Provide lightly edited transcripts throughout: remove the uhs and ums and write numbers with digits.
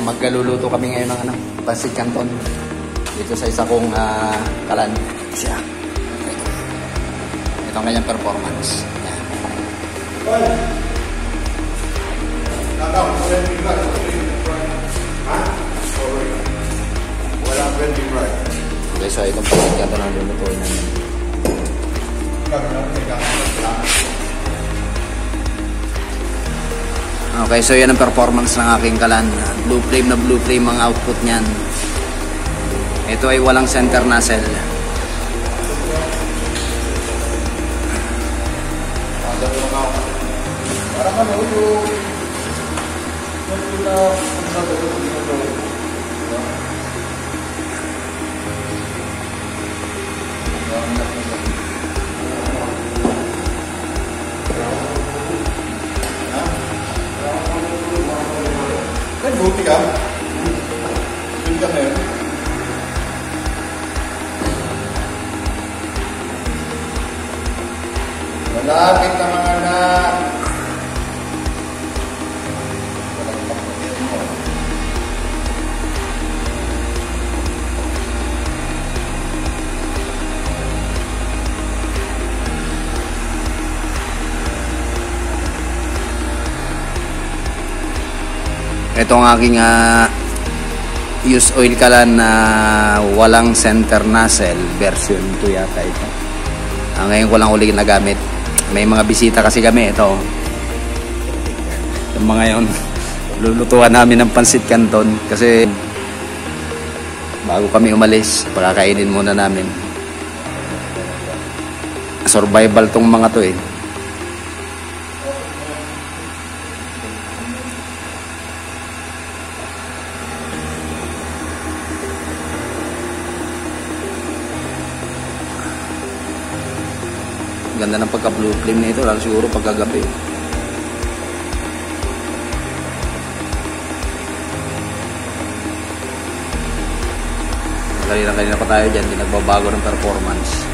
Magluluto kami ngayon ng pancit canton dito sa isa kong kalan. Siya. Ito ang kanyang performance. Yan. Okay, so itong pancit canton ang lulutuin namin. Okay, so yan ang performance ng aking kalan. Blue flame ang output niyan. Ito ay walang center nozzle. Buti ka? Buti ka ngayon? Malapit na mga anak. Ito ang aking use oil kalan na walang center nozzle version 2 yata ito. Ngayon ko lang uli nagamit. May mga bisita kasi kami. Ito yung mga yon, lulutuan namin ng pancit canton kasi bago kami umalis pakakainin muna namin. Survival tong mga to eh. Ganda ng pagka-blue flame nito, lalo siguro pagkagabi. Kanina pa tayo dyan, hindi nagbabago ng performance.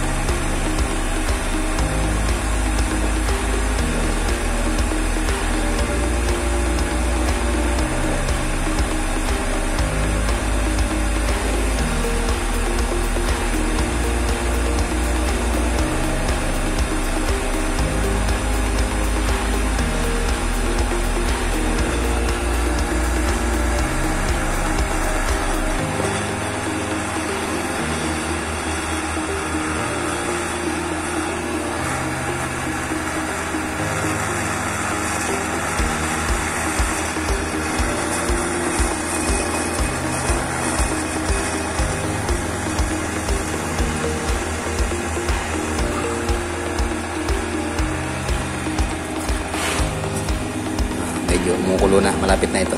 Medyo umukulo na, malapit na ito.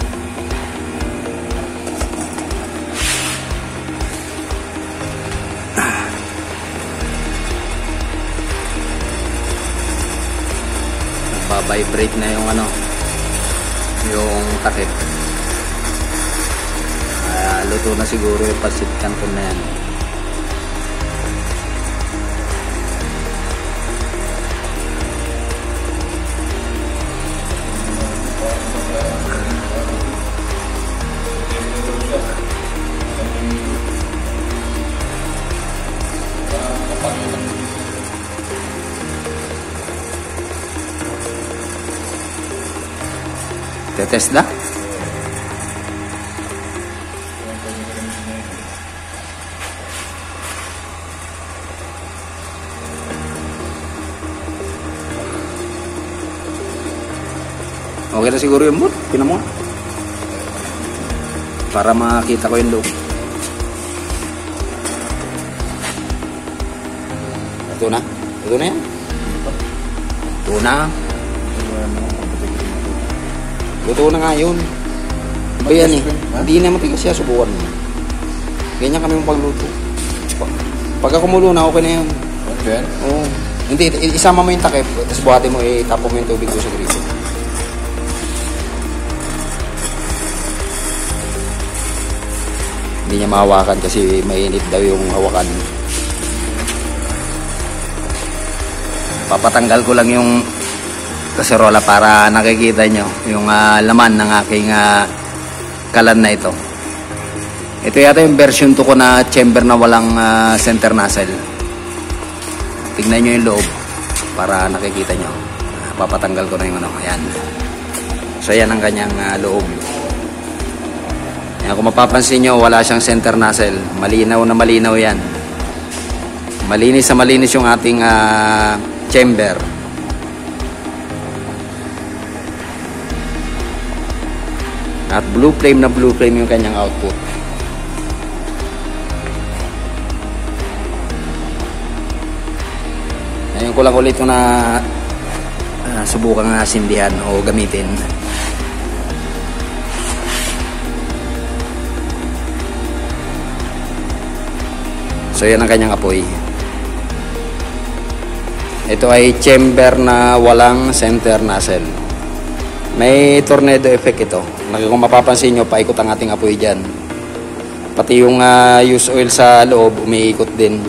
Nagpa-vibrate na yung yung takip. Luto na siguro yung pancit canton na yan. Tetest na? Okay na siguro yung mood. Pinan mo. Para makita ko yung loob. Ito na. Ito na yan. Ito na. Luto na nga yun. Ba yan eh. Hindi na matigas siya. Subukan mo. Ganyan kami yung pagluto. Pagka kumulo na, okay na yun. Okay? Oo. Hindi, isama mo yung takip. Tapos buhatin mo, itapon mo yung tubig ko sa grito. Hindi niya mahawakan kasi mainit daw yung hawakan. Papatanggal ko lang yung kaserola para nakikita nyo yung laman ng aking kalan na ito. Ito yata yung version 2 ko na chamber na walang center nozzle. Tignan nyo yung loob para nakikita nyo. Papatanggal ko na yung ano. Ayan. So yan ang kanyang loob. Ayan, kung mapapansin nyo, wala siyang center nozzle. Malinaw na malinaw yan. Malinis na malinis yung ating chamber. At blue flame na blue flame yung kanyang output. Ngayon ko lang ulit ito na subukang sindihan o gamitin. So yan ang kanyang apoy. Ito ay chamber na walang center nozzle. May tornado effect ito. Kung mapapansin nyo, paikot ang ating apoy dyan. Pati yung used oil sa loob, umiikot din.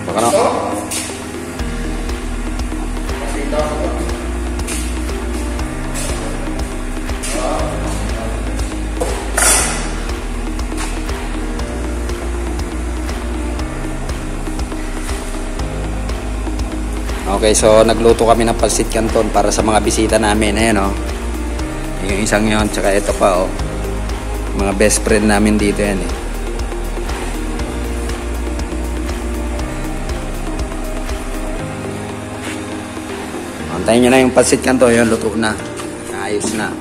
Baka na. Okay, so nagluto kami ng pansit canton para sa mga bisita namin. Ayan o. Yung isang yun, tsaka ito pa o. Mga best friend namin dito yan eh. Antayin nyo na yung pansit canton. Yun, luto na. Ayos na.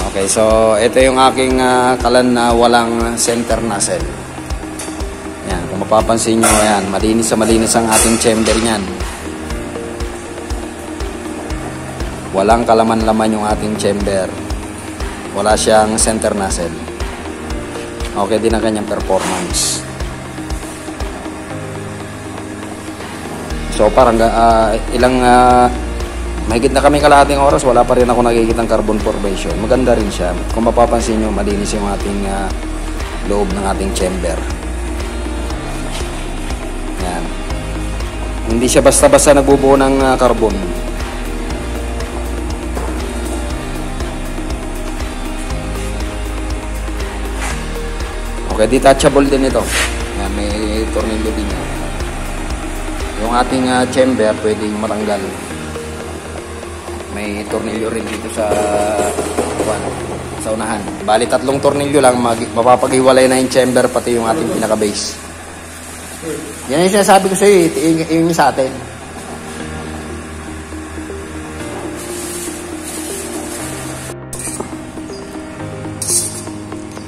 Okay, so ito yung aking kalan na walang center nozzle. Yan, kung mapapansin nyo, ayan, malinis na malinis ang ating chamber niyan. Walang kalaman-laman yung ating chamber. Wala siyang center nozzle. Okay din ang kanyang performance. So parang mahigit na kami kalahating oras, wala pa rin ako nakikitang carbon formation. Maganda rin siya. Kung mapapansin nyo, malinis yung ating loob ng ating chamber. Yan. Hindi siya basta-basta nagbubuo ng carbon. Okay, detachable din ito. Yan, may tornilyo din yan. Yung ating chamber pwedeng matanggal. May tornilyo rin dito sa unahan. Bali 3 tornilyo lang, mapapaghiwalay na yung chamber pati yung ating pinaka-base. Yan yung sinasabi ko sa iyo, yung sa atin.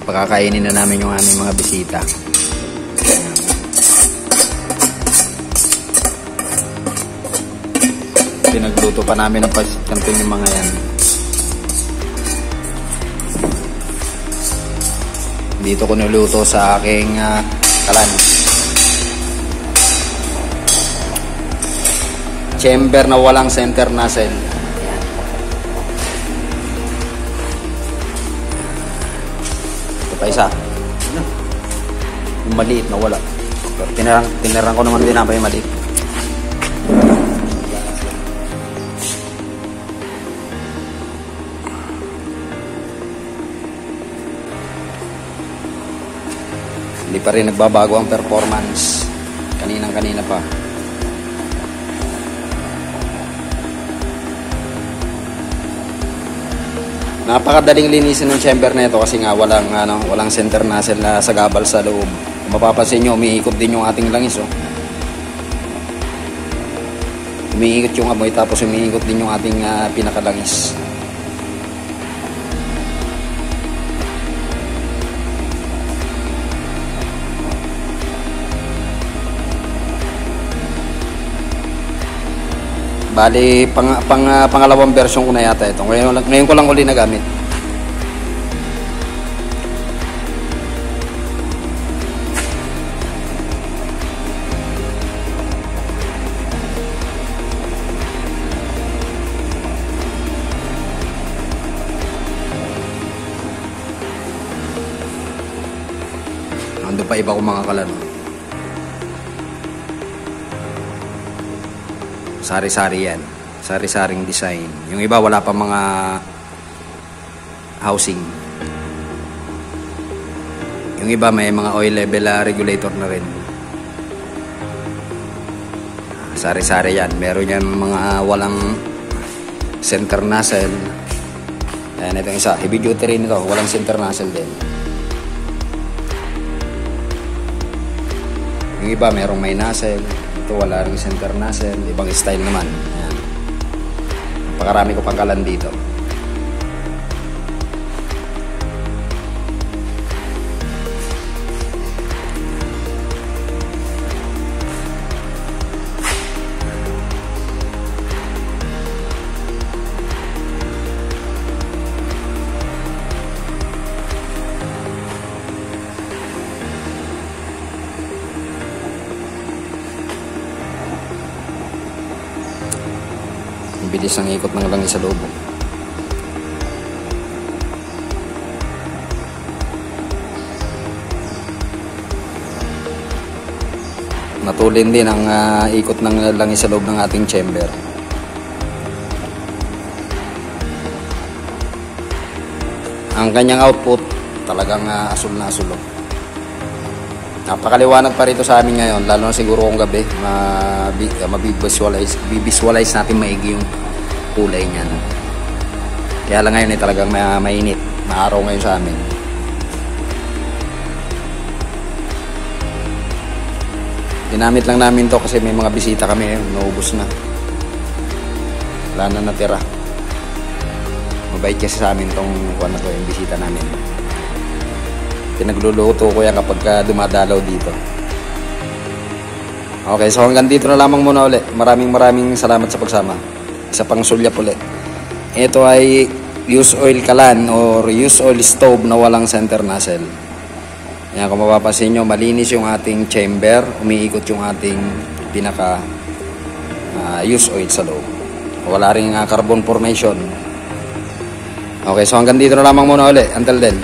Pakakainin na namin yung aming mga bisita. Pinagluto pa namin ng pansit canton yung mga yan. Dito ko niluto sa aking kalan. Chamber na walang center nozzle. Ayan. Ito pa isa. Yung maliit na wala. Pero tinirang ko naman din na pa yung maliit. Hindi pa rin nagbabago ang performance. Kaninang-kanina pa. Napakadaling linisin ng chamber na ito kasi nga walang center nozzle na sagabal sa loob. Kung mapapansin nyo, umiikot din yung ating langis. Oh. Umiikot yung amoy tapos umiikot din yung ating pinakalangis. Bali, pangalawang version ko na yata ito. Ngayon ko lang uli nagamit. Nandun pa iba kong mga kalan. Sari-sari yan. Sari-saring design. Yung iba wala pa mga housing. Yung iba may mga oil level regulator na rin. Sari-sari yan. Meron yan mga walang center nozzle. Ayan, itong isa. Heavy duty rin ito. Walang center nozzle din. Yung iba merong may nozzle. Ito wala rin center nozzle. Ibang style naman. Ayan. Pakarami ko pang kalan dito. Ang bilis ng ikot ng langis sa loob. Matulin din ang ikot ng langis sa loob ng ating chamber. Ang kanyang output talagang asul na asul. Napakaliwanag pa rito sa amin ngayon, lalo na siguro kung gabi, mabivisualize natin maigi yung kulay niyan. Kaya lang ngayon talagang mainit, maaraw ngayon sa amin. Ginamit lang namin to kasi may mga bisita kami, naubos na. Wala na natira. Mabait kasi sa amin tong kuwan na to, yung bisita namin. Pinagluluto ko yan kapag dumadalaw dito. Okay, so hanggang dito na lamang muna ulit. Maraming salamat sa pagsama. Isa pang sulyap ulit. Ito ay use oil kalan or use oil stove na walang center nozzle. Yan, kung mapapansin nyo, malinis yung ating chamber. Umiikot yung ating pinaka use oil sa loob. Wala rin carbon formation. Okay, so hanggang dito na lamang muna ulit. Until then.